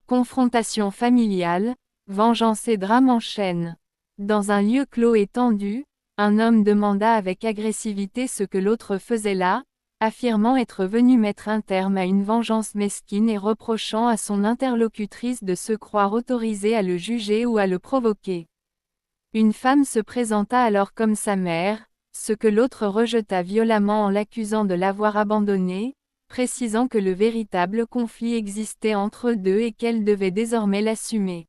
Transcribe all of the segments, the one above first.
Confrontation familiale, vengeance et drame en chaîne. Dans un lieu clos et tendu, un homme demanda avec agressivité ce que l'autre faisait là, affirmant être venu mettre un terme à une vengeance mesquine et reprochant à son interlocutrice de se croire autorisée à le juger ou à le provoquer. Une femme se présenta alors comme sa mère, ce que l'autre rejeta violemment en l'accusant de l'avoir abandonnée, précisant que le véritable conflit existait entre eux deux et qu'elle devait désormais l'assumer.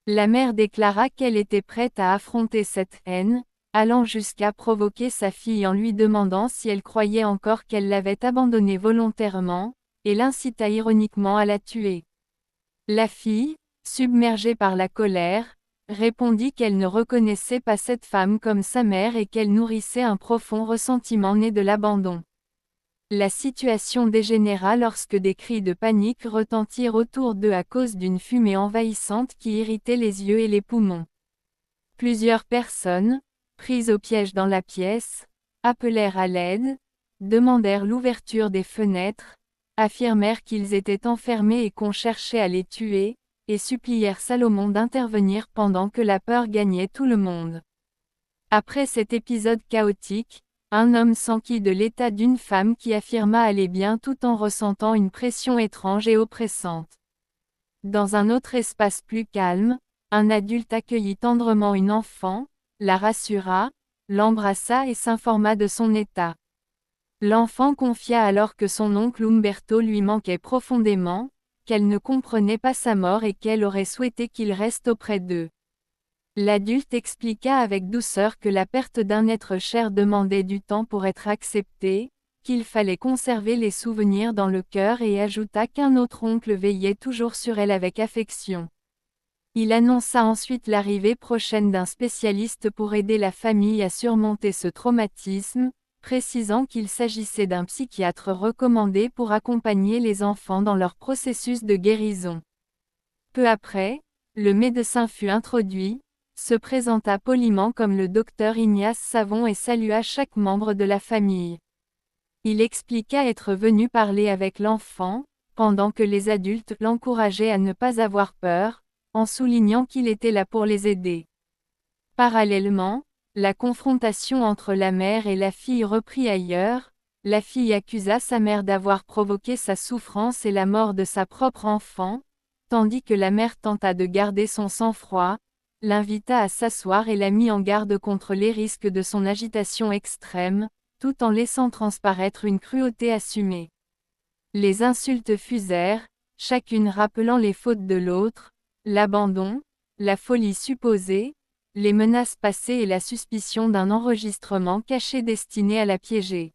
La mère déclara qu'elle était prête à affronter cette haine, allant jusqu'à provoquer sa fille en lui demandant si elle croyait encore qu'elle l'avait abandonnée volontairement, et l'incita ironiquement à la tuer. La fille, submergée par la colère, répondit qu'elle ne reconnaissait pas cette femme comme sa mère et qu'elle nourrissait un profond ressentiment né de l'abandon. La situation dégénéra lorsque des cris de panique retentirent autour d'eux à cause d'une fumée envahissante qui irritait les yeux et les poumons. Plusieurs personnes, prises au piège dans la pièce, appelèrent à l'aide, demandèrent l'ouverture des fenêtres, affirmèrent qu'ils étaient enfermés et qu'on cherchait à les tuer, et supplièrent Salomon d'intervenir pendant que la peur gagnait tout le monde. Après cet épisode chaotique, un homme s'enquit de l'état d'une femme qui affirma aller bien tout en ressentant une pression étrange et oppressante. Dans un autre espace plus calme, un adulte accueillit tendrement une enfant, la rassura, l'embrassa et s'informa de son état. L'enfant confia alors que son oncle Umberto lui manquait profondément, qu'elle ne comprenait pas sa mort et qu'elle aurait souhaité qu'il reste auprès d'eux. L'adulte expliqua avec douceur que la perte d'un être cher demandait du temps pour être acceptée, qu'il fallait conserver les souvenirs dans le cœur et ajouta qu'un autre oncle veillait toujours sur elle avec affection. Il annonça ensuite l'arrivée prochaine d'un spécialiste pour aider la famille à surmonter ce traumatisme, précisant qu'il s'agissait d'un psychiatre recommandé pour accompagner les enfants dans leur processus de guérison. Peu après, le médecin fut introduit, se présenta poliment comme le docteur Ignace Savon et salua chaque membre de la famille. Il expliqua être venu parler avec l'enfant, pendant que les adultes l'encourageaient à ne pas avoir peur, en soulignant qu'il était là pour les aider. Parallèlement, la confrontation entre la mère et la fille reprit ailleurs, la fille accusa sa mère d'avoir provoqué sa souffrance et la mort de sa propre enfant, tandis que la mère tenta de garder son sang-froid, l'invita à s'asseoir et la mit en garde contre les risques de son agitation extrême, tout en laissant transparaître une cruauté assumée. Les insultes fusèrent, chacune rappelant les fautes de l'autre, l'abandon, la folie supposée, les menaces passées et la suspicion d'un enregistrement caché destiné à la piéger.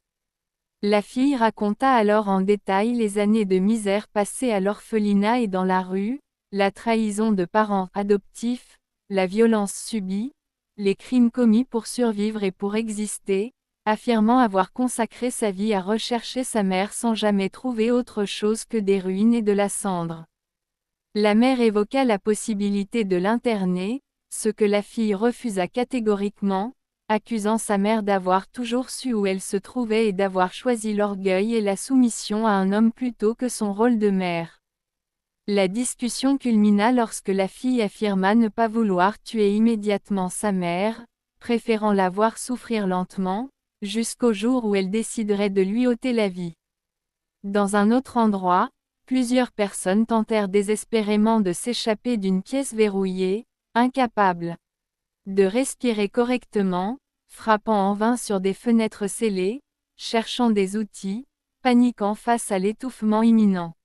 La fille raconta alors en détail les années de misère passées à l'orphelinat et dans la rue, la trahison de parents adoptifs, la violence subie, les crimes commis pour survivre et pour exister, affirmant avoir consacré sa vie à rechercher sa mère sans jamais trouver autre chose que des ruines et de la cendre. La mère évoqua la possibilité de l'interner, ce que la fille refusa catégoriquement, accusant sa mère d'avoir toujours su où elle se trouvait et d'avoir choisi l'orgueil et la soumission à un homme plutôt que son rôle de mère. La discussion culmina lorsque la fille affirma ne pas vouloir tuer immédiatement sa mère, préférant la voir souffrir lentement, jusqu'au jour où elle déciderait de lui ôter la vie. Dans un autre endroit, plusieurs personnes tentèrent désespérément de s'échapper d'une pièce verrouillée, incapables de respirer correctement, frappant en vain sur des fenêtres scellées, cherchant des outils, paniquant face à l'étouffement imminent.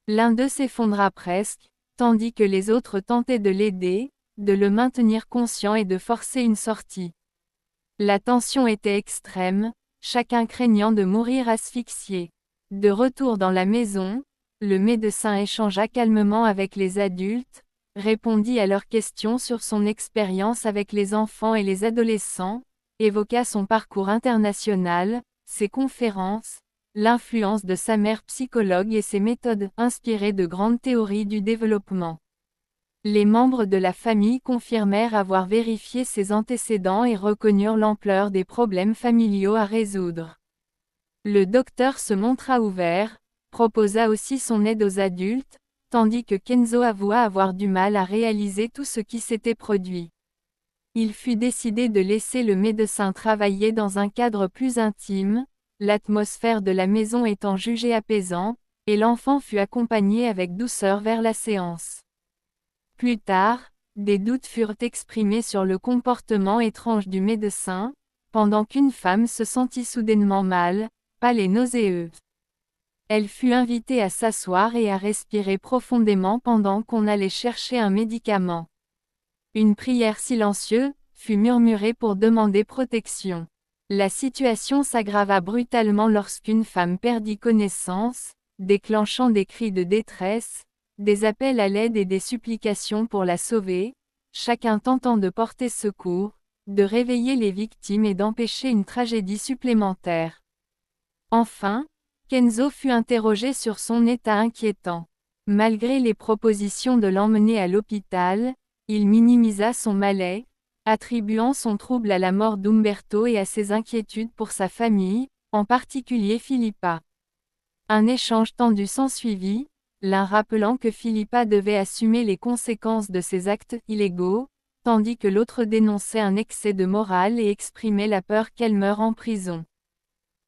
L'un d'eux s'effondra presque, tandis que les autres tentaient de l'aider, de le maintenir conscient et de forcer une sortie. La tension était extrême, chacun craignant de mourir asphyxié. De retour dans la maison, le médecin échangea calmement avec les adultes, répondit à leurs questions sur son expérience avec les enfants et les adolescents, évoqua son parcours international, ses conférences, l'influence de sa mère psychologue et ses méthodes inspirées de grandes théories du développement. Les membres de la famille confirmèrent avoir vérifié ses antécédents et reconnurent l'ampleur des problèmes familiaux à résoudre. Le docteur se montra ouvert, proposa aussi son aide aux adultes, tandis que Kenzo avoua avoir du mal à réaliser tout ce qui s'était produit. Il fut décidé de laisser le médecin travailler dans un cadre plus intime, l'atmosphère de la maison étant jugée apaisante, et l'enfant fut accompagné avec douceur vers la séance. Plus tard, des doutes furent exprimés sur le comportement étrange du médecin, pendant qu'une femme se sentit soudainement mal, pâle et nauséeuse. Elle fut invitée à s'asseoir et à respirer profondément pendant qu'on allait chercher un médicament. Une prière silencieuse fut murmurée pour demander protection. La situation s'aggrava brutalement lorsqu'une femme perdit connaissance, déclenchant des cris de détresse, des appels à l'aide et des supplications pour la sauver, chacun tentant de porter secours, de réveiller les victimes et d'empêcher une tragédie supplémentaire. Enfin, Kenzo fut interrogé sur son état inquiétant. Malgré les propositions de l'emmener à l'hôpital, il minimisa son malaise, attribuant son trouble à la mort d'Umberto et à ses inquiétudes pour sa famille, en particulier Philippa. Un échange tendu s'ensuivit, l'un rappelant que Philippa devait assumer les conséquences de ses actes illégaux, tandis que l'autre dénonçait un excès de morale et exprimait la peur qu'elle meure en prison.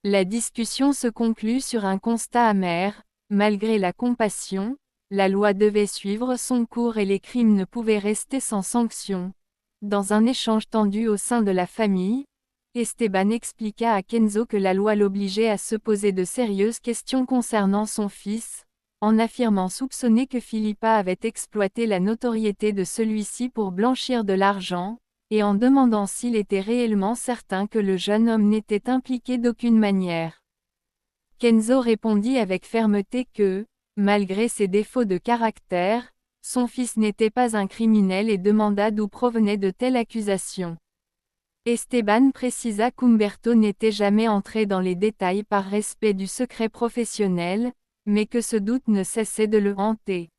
La discussion se conclut sur un constat amer: malgré la compassion, la loi devait suivre son cours et les crimes ne pouvaient rester sans sanction. Dans un échange tendu au sein de la famille, Esteban expliqua à Kenzo que la loi l'obligeait à se poser de sérieuses questions concernant son fils, en affirmant soupçonner que Philippa avait exploité la notoriété de celui-ci pour blanchir de l'argent, et en demandant s'il était réellement certain que le jeune homme n'était impliqué d'aucune manière. Kenzo répondit avec fermeté que, malgré ses défauts de caractère, son fils n'était pas un criminel et demanda d'où provenaient de telles accusations. Esteban précisa qu'Umberto n'était jamais entré dans les détails par respect du secret professionnel, mais que ce doute ne cessait de le hanter.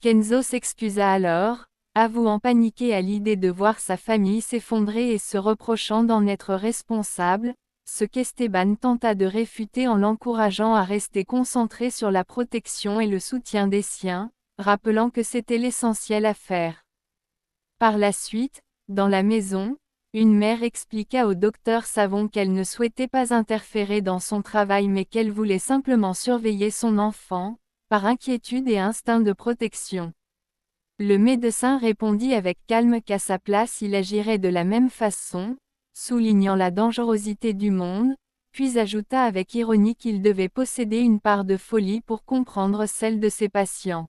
Kenzo s'excusa alors, avouant paniquer à l'idée de voir sa famille s'effondrer et se reprochant d'en être responsable, ce qu'Esteban tenta de réfuter en l'encourageant à rester concentré sur la protection et le soutien des siens, rappelant que c'était l'essentiel à faire. Par la suite, dans la maison, une mère expliqua au docteur Savon qu'elle ne souhaitait pas interférer dans son travail mais qu'elle voulait simplement surveiller son enfant, par inquiétude et instinct de protection. Le médecin répondit avec calme qu'à sa place il agirait de la même façon, soulignant la dangerosité du monde, puis ajouta avec ironie qu'il devait posséder une part de folie pour comprendre celle de ses patients.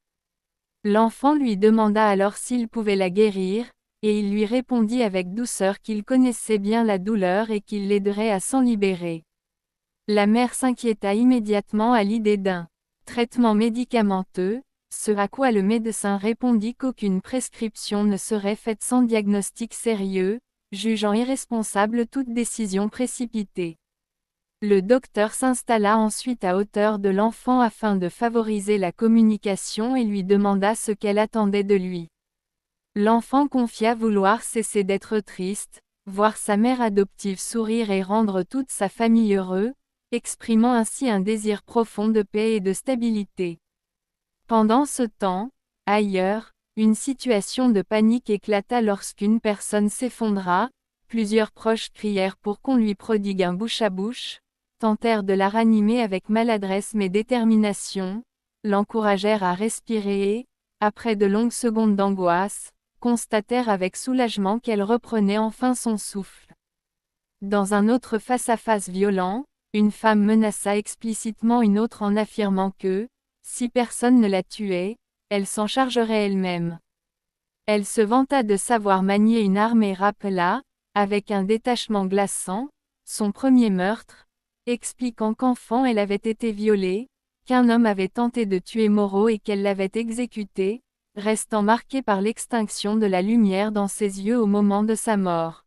L'enfant lui demanda alors s'il pouvait la guérir, et il lui répondit avec douceur qu'il connaissait bien la douleur et qu'il l'aiderait à s'en libérer. La mère s'inquiéta immédiatement à l'idée d'un traitement médicamenteux, ce à quoi le médecin répondit qu'aucune prescription ne serait faite sans diagnostic sérieux, jugeant irresponsable toute décision précipitée. Le docteur s'installa ensuite à hauteur de l'enfant afin de favoriser la communication et lui demanda ce qu'elle attendait de lui. L'enfant confia vouloir cesser d'être triste, voir sa mère adoptive sourire et rendre toute sa famille heureux, exprimant ainsi un désir profond de paix et de stabilité. Pendant ce temps, ailleurs, une situation de panique éclata lorsqu'une personne s'effondra, plusieurs proches crièrent pour qu'on lui prodigue un bouche-à-bouche, tentèrent de la ranimer avec maladresse mais détermination, l'encouragèrent à respirer et, après de longues secondes d'angoisse, constatèrent avec soulagement qu'elle reprenait enfin son souffle. Dans un autre face-à-face violent, une femme menaça explicitement une autre en affirmant que, si personne ne la tuait, elle s'en chargerait elle-même. Elle se vanta de savoir manier une arme et rappela, avec un détachement glaçant, son premier meurtre, expliquant qu'enfant elle avait été violée, qu'un homme avait tenté de tuer Moreau et qu'elle l'avait exécuté, restant marquée par l'extinction de la lumière dans ses yeux au moment de sa mort.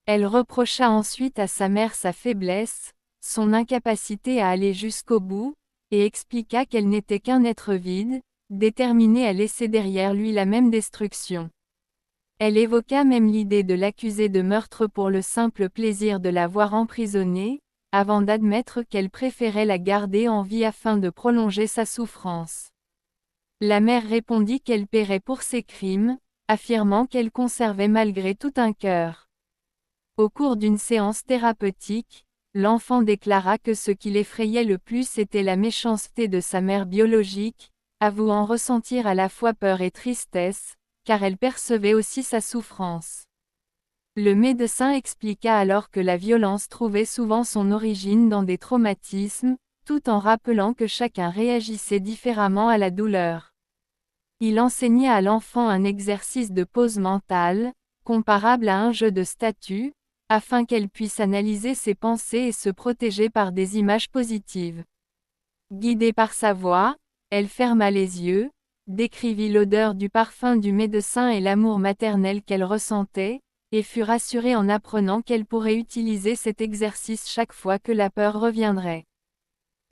Elle reprocha ensuite à sa mère sa faiblesse, son incapacité à aller jusqu'au bout, et expliqua qu'elle n'était qu'un être vide, déterminé à laisser derrière lui la même destruction. Elle évoqua même l'idée de l'accuser de meurtre pour le simple plaisir de la voir emprisonnée, avant d'admettre qu'elle préférait la garder en vie afin de prolonger sa souffrance. La mère répondit qu'elle paierait pour ses crimes, affirmant qu'elle conservait malgré tout un cœur. Au cours d'une séance thérapeutique, l'enfant déclara que ce qui l'effrayait le plus était la méchanceté de sa mère biologique, avouant ressentir à la fois peur et tristesse, car elle percevait aussi sa souffrance. Le médecin expliqua alors que la violence trouvait souvent son origine dans des traumatismes, tout en rappelant que chacun réagissait différemment à la douleur. Il enseigna à l'enfant un exercice de pause mentale, comparable à un jeu de statues, afin qu'elle puisse analyser ses pensées et se protéger par des images positives. Guidée par sa voix, elle ferma les yeux, décrivit l'odeur du parfum du médecin et l'amour maternel qu'elle ressentait, et fut rassurée en apprenant qu'elle pourrait utiliser cet exercice chaque fois que la peur reviendrait.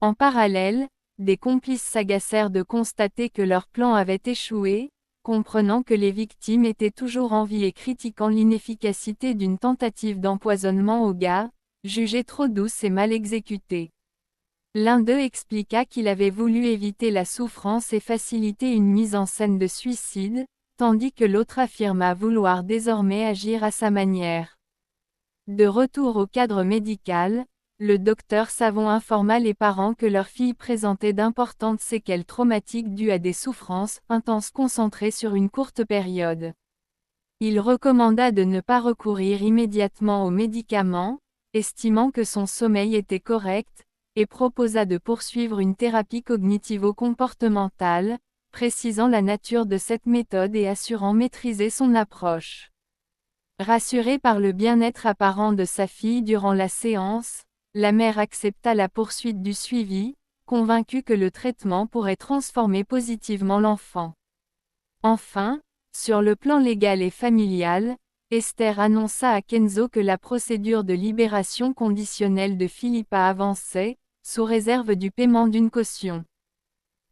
En parallèle, des complices s'agacèrent de constater que leur plan avait échoué, comprenant que les victimes étaient toujours en vie et critiquant l'inefficacité d'une tentative d'empoisonnement au gars, jugée trop douce et mal exécutée. L'un d'eux expliqua qu'il avait voulu éviter la souffrance et faciliter une mise en scène de suicide, tandis que l'autre affirma vouloir désormais agir à sa manière. De retour au cadre médical, le docteur Savon informa les parents que leur fille présentait d'importantes séquelles traumatiques dues à des souffrances intenses concentrées sur une courte période. Il recommanda de ne pas recourir immédiatement aux médicaments, estimant que son sommeil était correct, et proposa de poursuivre une thérapie cognitivo-comportementale, précisant la nature de cette méthode et assurant maîtriser son approche. Rassurée par le bien-être apparent de sa fille durant la séance, la mère accepta la poursuite du suivi, convaincue que le traitement pourrait transformer positivement l'enfant. Enfin, sur le plan légal et familial, Esther annonça à Kenzo que la procédure de libération conditionnelle de Philippa avançait, sous réserve du paiement d'une caution.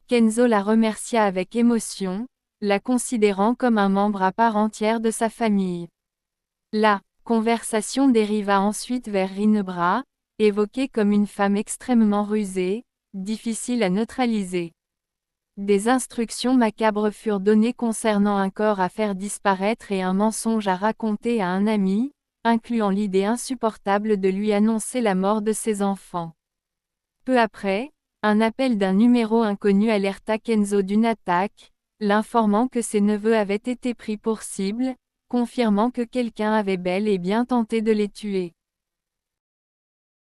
Kenzo la remercia avec émotion, la considérant comme un membre à part entière de sa famille. La conversation dériva ensuite vers Rinebra, évoquée comme une femme extrêmement rusée, difficile à neutraliser. Des instructions macabres furent données concernant un corps à faire disparaître et un mensonge à raconter à un ami, incluant l'idée insupportable de lui annoncer la mort de ses enfants. Peu après, un appel d'un numéro inconnu alerta Kenzo d'une attaque, l'informant que ses neveux avaient été pris pour cible, confirmant que quelqu'un avait bel et bien tenté de les tuer.